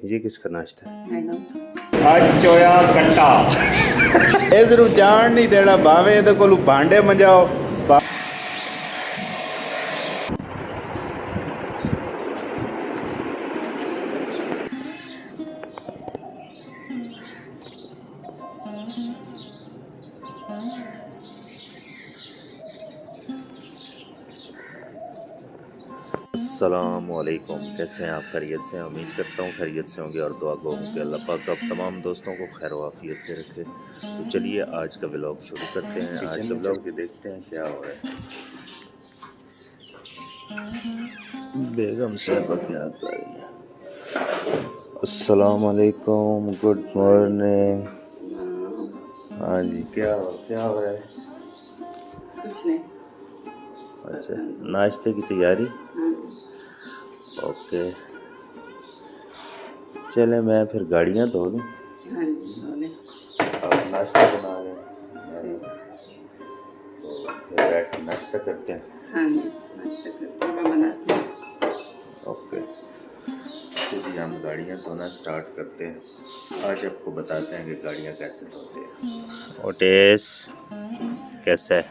ये किसका नाश्ता है? मैडम आज चोया कट्टा ਇਹ ਜ਼ਰੂਰ ਜਾਣ ਨਹੀਂ ਦੇਣਾ ਭਾਵੇਂ ਇਹਦੇ ਕੋਲੋਂ ਭਾਂਡੇ ਮੰਜਾਓ। अस्सलामुअलैकुम, कैसे हैं आप? खैरियत से हैं? उम्मीद करता हूँ खैरियत से होंगे और दुआ गो हूँ कि अल्लाह पाक आप तमाम दोस्तों को खैर वाफियत से रखे। तो चलिए आज का व्लॉग शुरू करते हैं। आज का व्लॉग के देखते हैं क्या हो रहा है। बेगम साहबा क्या कर रही है? अस्सलामुअलैकुम, गुड मॉर्निंग। हाँ जी, क्या हो रहा है? कुछ नहीं। अच्छा, नाश्ते की तैयारी। ओके, चले मैं फिर गाड़ियाँ धो लूँ। हाँ जी बोले। और नाश्ता बना रहे हैं तो फिर बैठ के नाश्ता करते हैं। हाँ जी नाश्ता करते हैं, मैं बनाती हूँ। ओके, तो जी हम गाड़ियाँ धोना स्टार्ट करते हैं। आज आपको बताते हैं कि गाड़ियाँ कैसे धोते हैं। ओटेस कैसा है?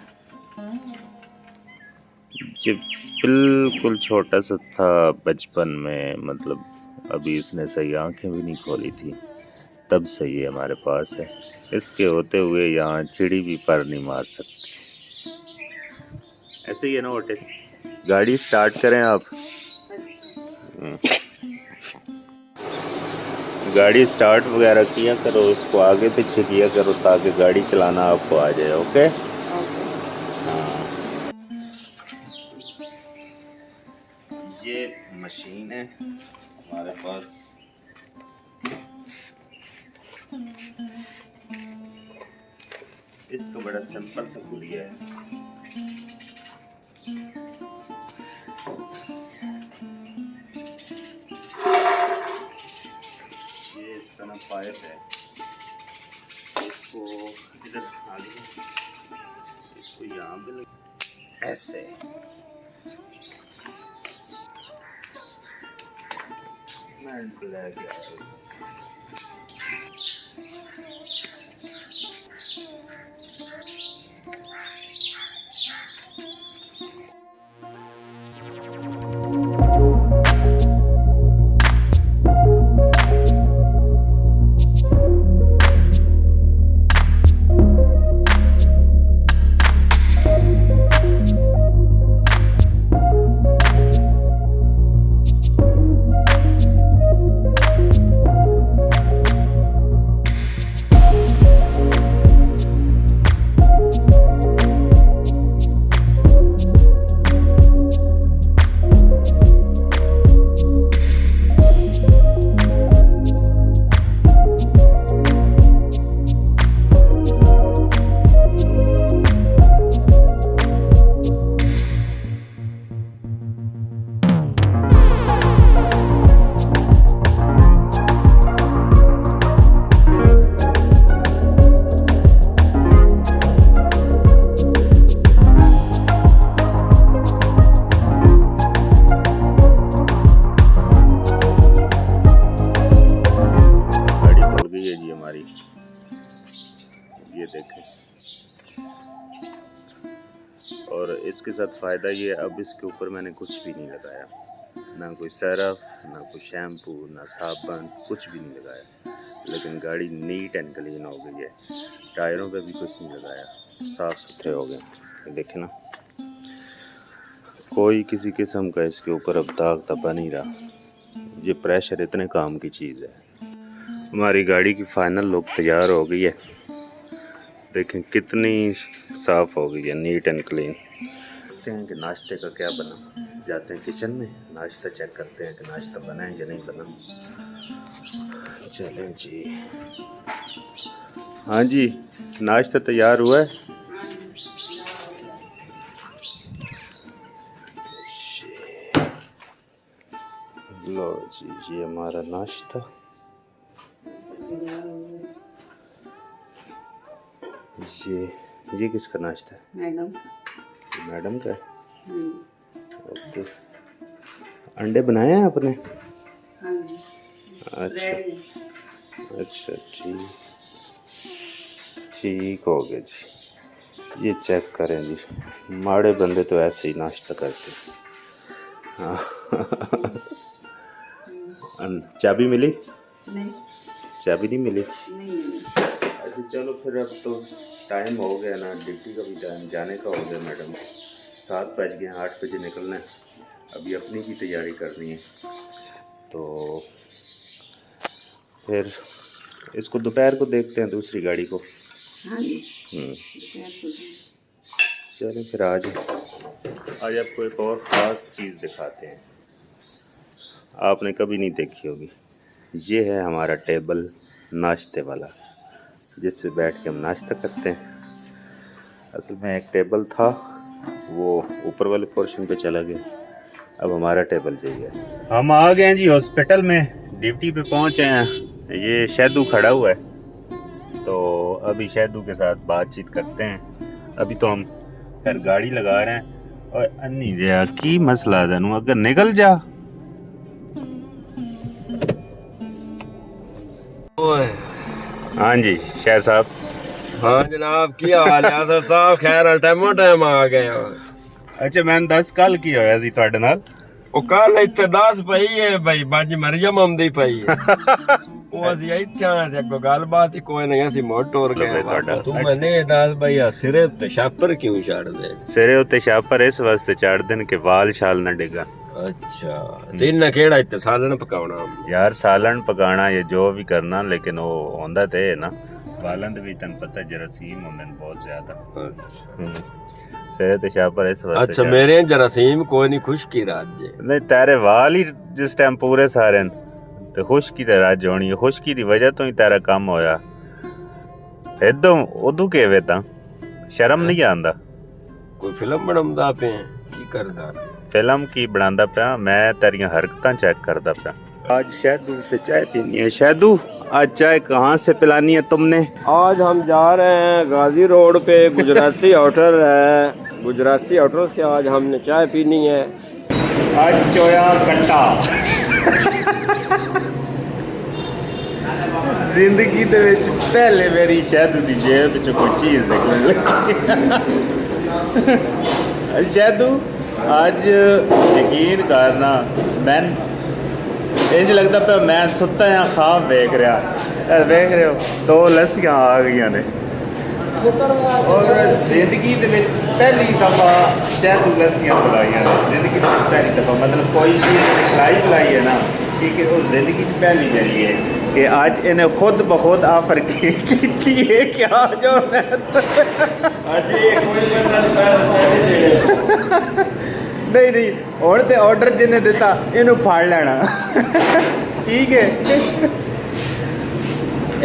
जब बिल्कुल छोटा सा था बचपन में, मतलब अभी इसने सही आंखें भी नहीं खोली थी, तब से ये हमारे पास है। इसके होते हुए यहाँ चिड़ी भी पर नहीं मार सकती। ऐसे ही है ना ओटिस? गाड़ी स्टार्ट करें आप। गाड़ी स्टार्ट वगैरह किया करो, उसको आगे पीछे किया करो ताकि गाड़ी चलाना आपको आ जाए। ओके? हाँ, ये मशीन है हमारे पास। इसका बड़ा सिंपल सा खुलिया है। ये इसका ना पाइप है, इसको इधर आगे, इसको यहाँ पे ऐसे हमारी। ये देखें, और इसके साथ फ़ायदा ये, अब इसके ऊपर मैंने कुछ भी नहीं लगाया, ना कोई सरफ, ना कोई शैम्पू, ना साबुन, कुछ भी नहीं लगाया, लेकिन गाड़ी नीट एंड क्लीन हो गई है। टायरों पे भी कुछ नहीं लगाया, साफ़ सुथरे हो गए। देखें ना, कोई किसी किस्म का इसके ऊपर अब दाग धब्बा नहीं रहा। ये प्रेशर इतने काम की चीज़ है। हमारी गाड़ी की फाइनल लुक तैयार हो गई है। देखें कितनी साफ़ हो गई है, नीट एंड क्लीन। देखते हैं कि नाश्ते का क्या बना। जाते हैं किचन में, नाश्ता चेक करते हैं कि नाश्ता बना है या नहीं बना। चलें जी। हाँ जी, नाश्ता तैयार हुआ है। लो जी, ये हमारा नाश्ता। ये किसका नाश्ता है? मैडम। मैडम का। ओके, अंडे बनाए हैं आपने? हाँ जी। अच्छा रेड नहीं। अच्छा, ठीक ठीक हो गया जी। ये चेक करें जी, माड़े बंदे तो ऐसे ही नाश्ता करते हैं। हाँ। चाबी मिली? नहीं चाबी नहीं मिली? नहीं। अच्छा चलो फिर, अब तो टाइम हो गया ना, ड्यूटी का भी टाइम जाने का हो गया मैडम। 7 बज गए, 8 बजे निकलना है। अभी अपनी भी तैयारी करनी है, तो फिर इसको दोपहर को देखते हैं, दूसरी गाड़ी को। हाँ जी दोपहर को जाएं। चलें फिर आज आपको एक और ख़ास चीज़ दिखाते हैं, आपने कभी नहीं देखी होगी। ये है हमारा टेबल नाश्ते वाला, जिस पे बैठ के हम नाश्ता करते हैं। असल में एक टेबल था, वो ऊपर वाले पोर्शन पे चला गया, अब हमारा टेबल चाहिए। हम आ गए हैं जी हॉस्पिटल में, ड्यूटी पे पहुंचे हैं। ये शैदू खड़ा हुआ है, तो अभी शैदू के साथ बातचीत करते हैं। अभी तो हम फिर गाड़ी लगा रहे हैं, और अन्नी दिया की मसला है, अगर निकल जा। हाँ जी शाह साहब। हाँ जनाब की हाल है सर साहब? खैर टाइम आ गए। अच्छा मैंने 10 कल की होया सी ਤੁਹਾਡੇ ਨਾਲ। ਉਹ ਕੱਲ ਇੱਥੇ 10 ਪਈ ਹੈ ਬਈ, ਬਾਜੀ ਮਰੀਮ ਆਉਂਦੀ ਪਈ ਹੈ। ਉਹ ਅਸੀਂ ਇੱਥੇ ਆਏ ਤੇ ਕੋਈ ਗੱਲਬਾਤ ਹੀ ਕੋਈ ਨਹੀਂ, ਅਸੀਂ ਮੋੜ ਟੋਰ ਗਏ। ਤੂੰ ਮੈਨੇ ਦੱਸ ਬਈ ਆ ਸਿਰੇ ਤੇ ਛਾਪਰ ਕਿਉਂ ਛੱਡਦੇ? ਸਿਰੇ ਉੱਤੇ ਛਾਪਰ ਇਸ ਵਾਸਤੇ ਚੜਦੇ ਨੇ ਕਿ ਵਾਲ ਛਾਲ ਨਾ ਡਿੱਗਣ। ਅੱਛਾ ਤੇ ਇਹਨਾਂ ਕਿਹੜਾ ਇੱਥੇ ਸਾਲਣ ਪਕਾਉਣਾ? ਯਾਰ ਸਾਲਣ ਪਕਾਣਾ ਜਾਂ ਜੋ ਵੀ ਕਰਨਾ, ਲੇਕਿਨ ਉਹ ਹੁੰਦਾ ਤੇ ਹੈ ਨਾ, ਵਾਲਾਂ ਦੇ ਵੀ ਤੈਨੂੰ ਪਤਾ ਜਰਾਸੀਮ ਹੁੰਦੇ ਨੇ ਬਹੁਤ ਜ਼ਿਆਦਾ। ਅੱਛਾ ਸਿਰੇ ਤੇ ਛਾਪਰ ਇਸ ਵਾਸਤੇ। ਅੱਛਾ ਮੇਰੇ ਜਰਾਸੀਮ ਕੋਈ ਨਹੀਂ, ਖੁਸ਼ਕੀ ਰਾਜ ਨਹੀਂ, ਤੇਰੇ ਵਾਲ ਹੀ ਜਿਸ ਟਾਈਮ ਪੂਰੇ ਸਾਰੇ ਨੇ ਤੇ ਖੁਸ਼ਕੀ ਤੇ ਰਾਜ ਹੋਣੀ, ਖੁਸ਼ਕੀ ਦੀ ਵਜ੍ਹਾ ਤੋਂ ਹੀ ਤੇਰਾ ਕੰਮ ਹੋਇਆ। ਇਦੋਂ ਉਦੋਂ ਕਿਵੇਂ ਤਾਂ ਸ਼ਰਮ ਨਹੀਂ ਆਉਂਦਾ? ਕੋਈ ਫਿਲਮ ਬਣਾਉਂਦਾ ਪਿਆ ਕੀ ਕਰਦਾ? फिल्म की बनांदा पिया मैं, तेरियां हरकतां चेक करदा पिया। आज शहदू से चाय पीनी है। शहदू आज चाय कहाँ से पिलानी है तुमने? आज हम जा रहे हैं गाजी रोड पे, गुजराती होटल है, गुजराती होटल से आज हमने चाय पीनी है। आज चोया कट्टा। जिंदगी दे विच पहले मेरी शहदू दी जेब विच कोई चीज़ निकलण लगी। शहदू आज यकीन करना, मैं इंज लगता पे मैं सुता या खाब देख रहा। देख रहे हो 2 लस्सियां आ गई ने, और जिंदगी दे विच पहली दफ़ा शहदू लस्सियां पिलाइयां ने। जिंदगी दे विच पहली दफ़ा, मतलब कोई चीज़ खिलाई है ना, ठीक है, वो जिंदगी की पहली मेरी है कि आज इन्हें खुद ब खुद ऑफर की है कि आ जाओ। मैं नहीं नहीं और ते ऑर्डर जिन्हें दिता इनू फाड़ लेना। ठीक है,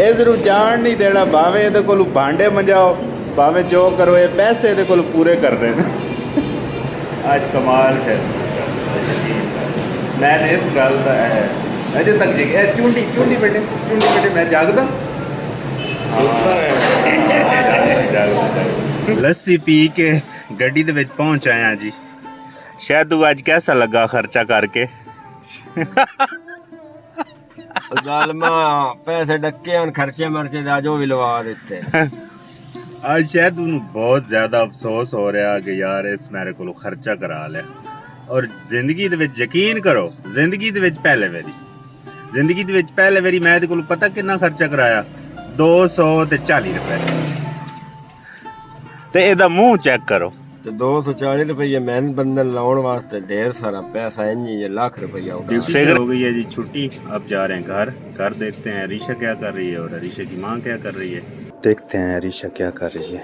इसनू जान नहीं देना, भावें ये कोल भांडे मंजाओ, भावें जो करो, ये पैसे ये कोल पूरे कर रहे हैं। आज कमाल है। मैंने इस गल का अजे तक जी चूंडी चूंडी बेटे मैं जागदा। लस्सी पी के गड्डी दे विच पहुंच आया जी। शहदू आज कैसा लगा खर्चा करके? पैसे डके खर्चे मर्चे जो भी लवा देते। आज शहदू नू बहुत ज्यादा अफसोस हो रहा कि यार इस मेरे को खर्चा करा लिया। और जिंदगी दे विच यकीन करो, जिंदगी दे विच पहले वारी मैं को पता कितना खर्चा कराया, 240 रुपए। ते एदा मुंह चेक करो, तो 240 रुपये मैन बंधन लाने वास्ते ढेर सारा पैसा है, ये लाख रुपया हो गई है जी छुट्टी। अब जा रहे हैं घर देखते हैं अरीशा क्या कर रही है और अरीशा की माँ क्या कर रही है। देखते हैं अरीशा क्या कर रही है।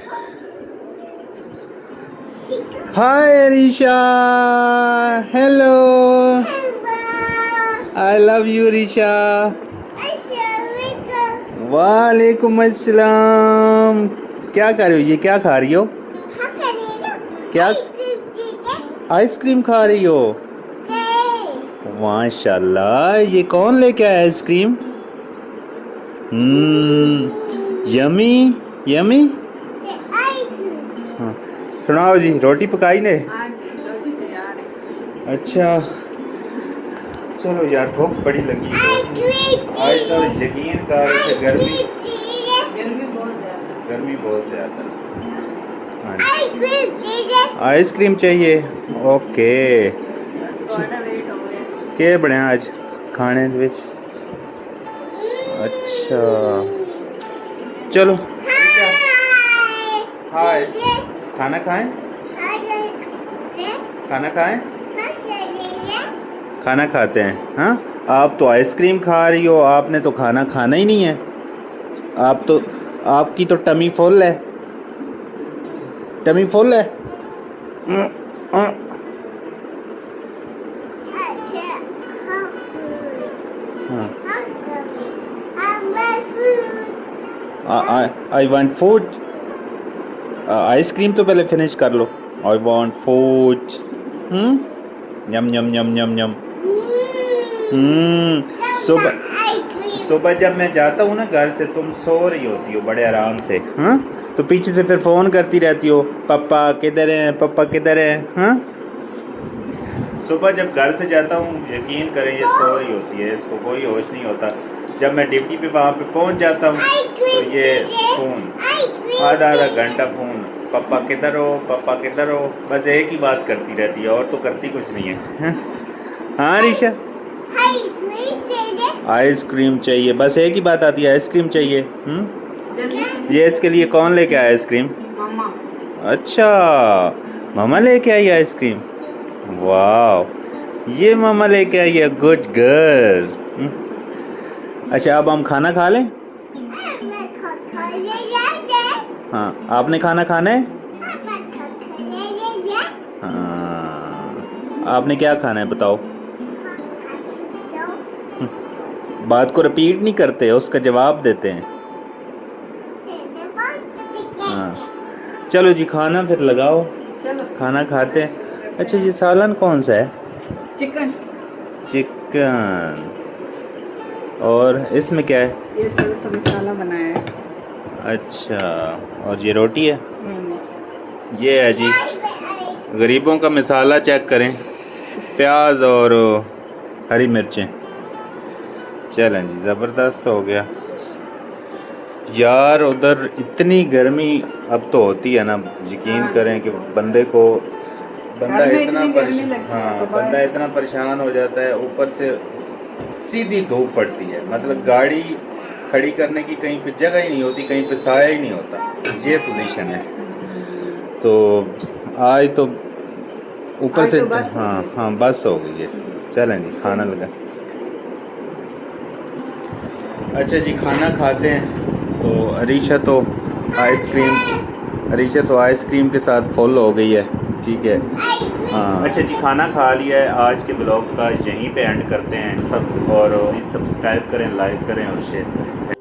Hi Arisha, hello, I love you Arisha. वालेकुम अस्सलाम। क्या कर रही हो? ये क्या खा रही हो? क्या आइसक्रीम खा रही हो? माशाल्लाह, ये कौन लेके आया आइसक्रीम? Yummy yummy. हाँ सुनाओ जी, रोटी पकाई ने? अच्छा चलो यार, भूख बड़ी लगी है। आज तो यकीन कर रहे थे गर्मी गर्मी बहुत ज्यादा। गर्मी बहुत ज़्यादा। हाँ आइसक्रीम चाहिए ओके बस थोड़ा वेट हो गया। के बने आज खाने दे विच अच्छा चलो हाय खाना खाएं खाना खाएं खाना खाते हैं हाँ आप तो आइसक्रीम खा रही हो आपने तो खाना खाना ही नहीं है आप तो आपकी तो टमी फुल है टमी फुल है आई वांट फूड आइसक्रीम तो पहले फिनिश कर लो आई वांट फूड यम यम यम यम यम सुबह सुबह जब मैं जाता हूँ ना घर से तुम सो रही होती हो बड़े आराम से हाँ तो पीछे से फिर फ़ोन करती रहती हो पापा किधर हैं पापा किधर हैं हाँ सुबह जब घर से जाता हूँ यकीन करें ये सो रही होती है इसको कोई होश नहीं होता जब मैं ड्यूटी पे वहाँ पे पहुँच जाता हूँ तो ये फ़ोन आधा आधा घंटा फ़ोन पापा किधर हो बस एक ही बात करती रहती है और तो करती कुछ नहीं है हाँ रीशा आइसक्रीम चाहिए बस एक ही बात आती है आइसक्रीम चाहिए ये इसके लिए कौन लेके आया आइसक्रीम मामा अच्छा मामा लेके आई आइसक्रीम वाह ये मामा लेके आई है गुड गर्ल अच्छा अब हम खाना खा लें हाँ आपने खाना खाना है हाँ आपने क्या खाना है बताओ बात को रिपीट नहीं करते उसका जवाब देते हैं हाँ चलो जी खाना फिर लगाओ चलो खाना खाते हैं अच्छा ये सालन कौन सा है चिकन चिकन और इसमें क्या है ये थोड़ा सा मसाला बनाया है। अच्छा और ये रोटी है ये है जी गरीबों का मसाला चेक करें प्याज और हरी मिर्चें चलें जी ज़बरदस्त हो गया यार उधर इतनी गर्मी अब तो होती है ना यकीन करें कि बंदे को बंदा इतना बंदा इतना परेशान हो जाता है ऊपर से सीधी धूप पड़ती है मतलब गाड़ी खड़ी करने की कहीं पे जगह ही नहीं होती कहीं पे साया ही नहीं होता ये पोजीशन है तो आज तो ऊपर से हाँ बस हो गई है चलें जी खाना लगा अच्छा जी खाना खाते हैं तो अरीशा तो आइसक्रीम के साथ फुल हो गई है ठीक है हाँ अच्छा जी खाना खा लिया है आज के ब्लॉग का यहीं पे एंड करते हैं सब और सब्सक्राइब करें लाइक करें और शेयर करें